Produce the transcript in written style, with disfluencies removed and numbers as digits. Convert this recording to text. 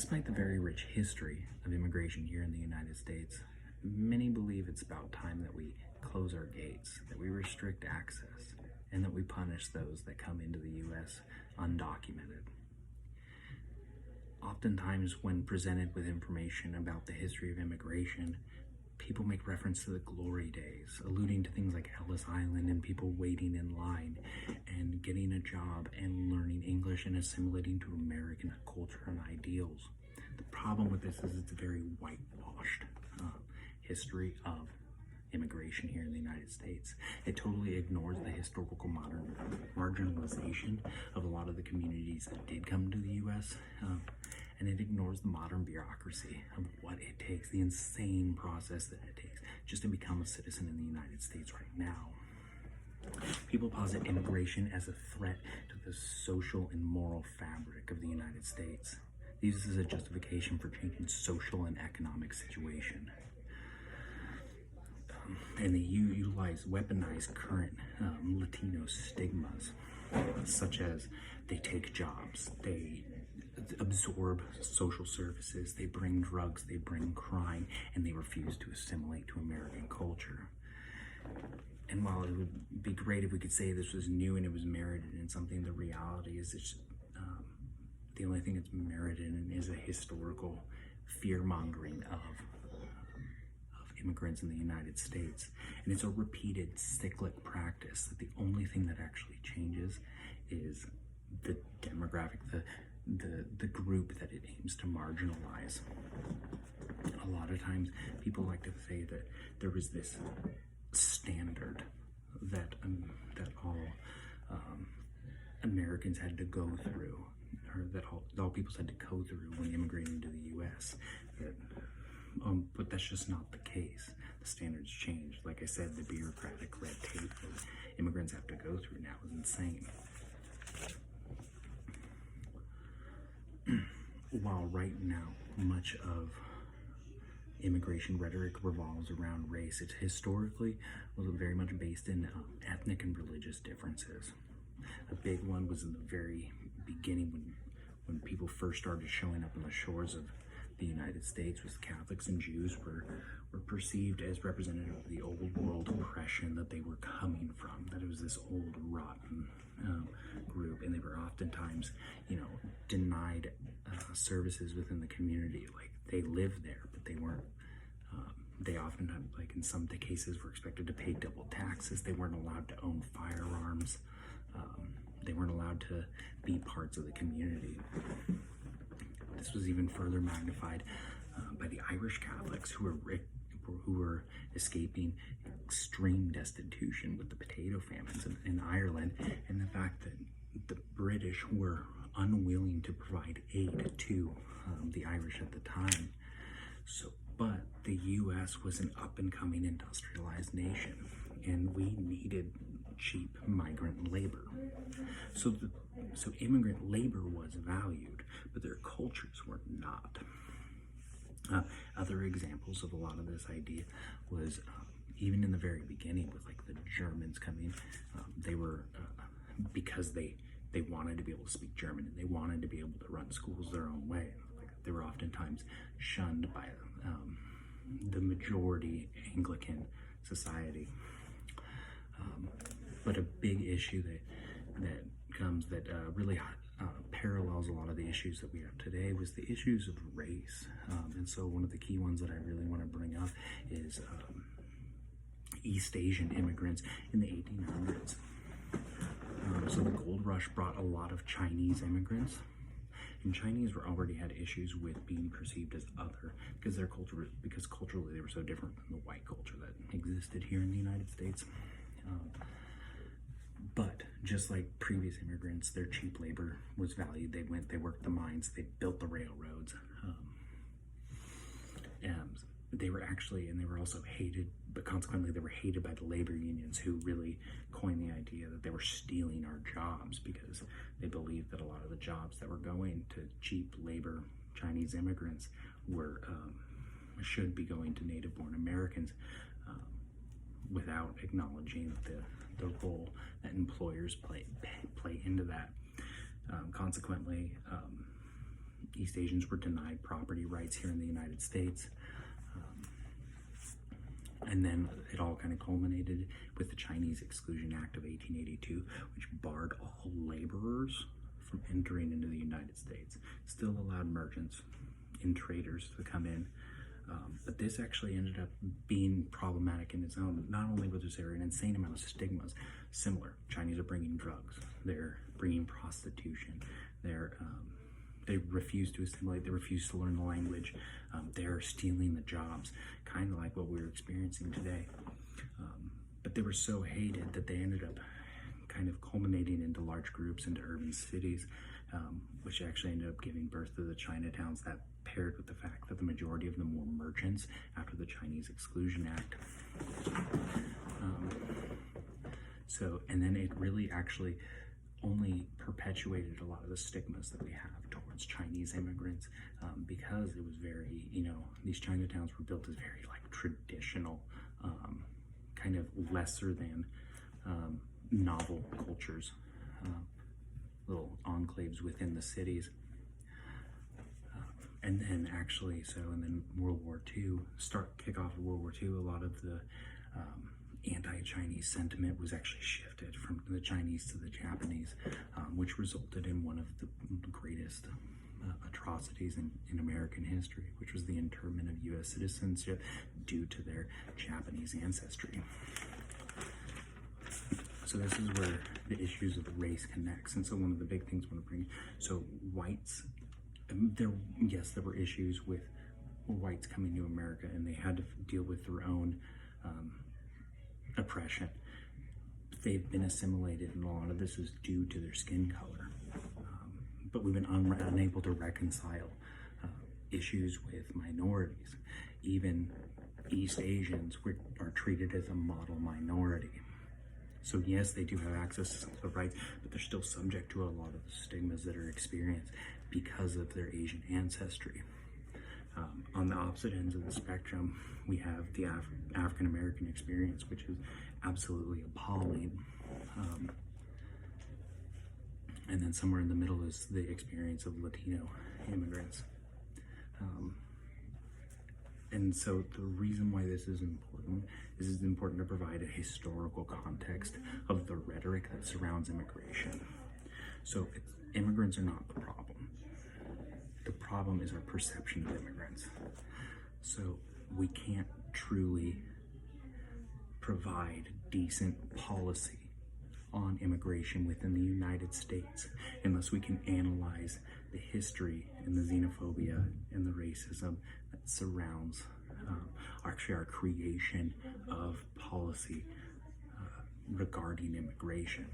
Despite the very rich history of immigration here in the United States, many believe it's about time that we close our gates, that we restrict access, and that we punish those that come into the U.S. undocumented. Oftentimes, when presented with information about the history of immigration, people make reference to the glory days, alluding to things like Ellis Island and people waiting in line and getting a job and learning English and assimilating to American culture and ideals. The problem with this is it's a very whitewashed history of immigration here in the United States. It totally ignores the historical marginalization of a lot of the communities that did come to the U.S., and it ignores the modern bureaucracy of what it takes, the insane process that it takes just to become a citizen in the United States right now. People posit immigration as a threat to the social and moral fabric of the United States. This is a justification for changing social and economic situation. And they utilize, weaponize current Latino stigmas, such as they take jobs, they absorb social services, they bring drugs, they bring crime, and they refuse to assimilate to American culture. And while it would be great if we could say this was new and it was merited in something, the reality is it's the only thing it's merited in is a historical fear-mongering of immigrants in the United States. And it's a repeated cyclic practice that the only thing that actually changes is the demographic, the group that it aims to marginalize. A lot of times people like to say that there was this standard that all Americans had to go through, or that all peoples had to go through when immigrating to the U.S. But that's just not the case. The standards change. Like I said, the bureaucratic red tape that immigrants have to go through now is insane. While right now much of immigration rhetoric revolves around race, it's historically was very much based in ethnic and religious differences. A big one was in the very beginning when people first started showing up on the shores of the United States, was Catholics and Jews were perceived as representative of the old world oppression that they were coming from, that it was this old rotten group, and they were oftentimes, denied services within the community. Like, they lived there, but they weren't, they often, like in some cases, were expected to pay double taxes. They weren't allowed to own firearms. They weren't allowed to be parts of the community. This was even further magnified by the Irish Catholics who were escaping extreme destitution with the potato famines in Ireland, and the fact that the British were unwilling to provide aid to the Irish at the time. But the U.S. was an up-and-coming industrialized nation, and we needed cheap migrant labor. So immigrant labor was valued, but their cultures were not. Other examples of a lot of this idea was even in the very beginning with like the Germans coming, they were, because they wanted to be able to speak German and they wanted to be able to run schools their own way. Like, they were oftentimes shunned by the majority Anglican society. But a big issue that comes that really parallels a lot of the issues that we have today was the issues of race. And so one of the key ones that I really want to bring up is East Asian immigrants in the 1800s. So the gold rush brought a lot of Chinese immigrants, and Chinese already had issues with being perceived as other because culturally they were so different from the white culture that existed here in the United States. But just like previous immigrants, their cheap labor was valued. They worked the mines, they built the railroads. They were also hated, but consequently they were hated by the labor unions, who really coined the idea that they were stealing our jobs, because they believed that a lot of the jobs that were going to cheap labor Chinese immigrants should be going to native-born Americans, without acknowledging the role that employers play into that. Consequently, East Asians were denied property rights here in the United States. And then it all kind of culminated with the Chinese Exclusion Act of 1882, which barred all laborers from entering into the United States. Still allowed merchants and traders to come in. But this actually ended up being problematic in its own. Not only was there an insane amount of stigmas, similar. Chinese are bringing drugs. They're bringing prostitution. They refuse to assimilate. They refuse to learn the language. They're stealing the jobs, kind of like what we're experiencing today. But they were so hated that they ended up kind of culminating into large groups, into urban cities, which actually ended up giving birth to the Chinatowns, that paired with the fact that the majority of them were merchants after the Chinese Exclusion Act. And then it really actually only perpetuated a lot of the stigmas that we have towards Chinese immigrants, because it was very, these Chinatowns were built as very like traditional, kind of lesser than novel cultures, little enclaves within the cities. And then World War II, kickoff of World War II, a lot of the anti-Chinese sentiment was actually shifted from the Chinese to the Japanese, which resulted in one of the greatest atrocities in American history, which was the internment of U.S. citizenship due to their Japanese ancestry. So this is where the issues of race connects. And so one of the big things I want to bring, so whites, there were issues with whites coming to America, and they had to deal with their own oppression. They've been assimilated, and a lot of this is due to their skin color. But we've been unable to reconcile issues with minorities. Even East Asians are treated as a model minority. So yes, they do have access to some of the rights, but they're still subject to a lot of the stigmas that are experienced because of their Asian ancestry. On the opposite ends of the spectrum, we have the African American experience, which is absolutely appalling. And then somewhere in the middle is the experience of Latino immigrants. And so the reason why this is important is it's important to provide a historical context of the rhetoric that surrounds immigration. So immigrants are not the problem. The problem is our perception of immigrants. So we can't truly provide decent policy on immigration within the United States unless we can analyze the history and the xenophobia and the racism that surrounds our creation of policy regarding immigration.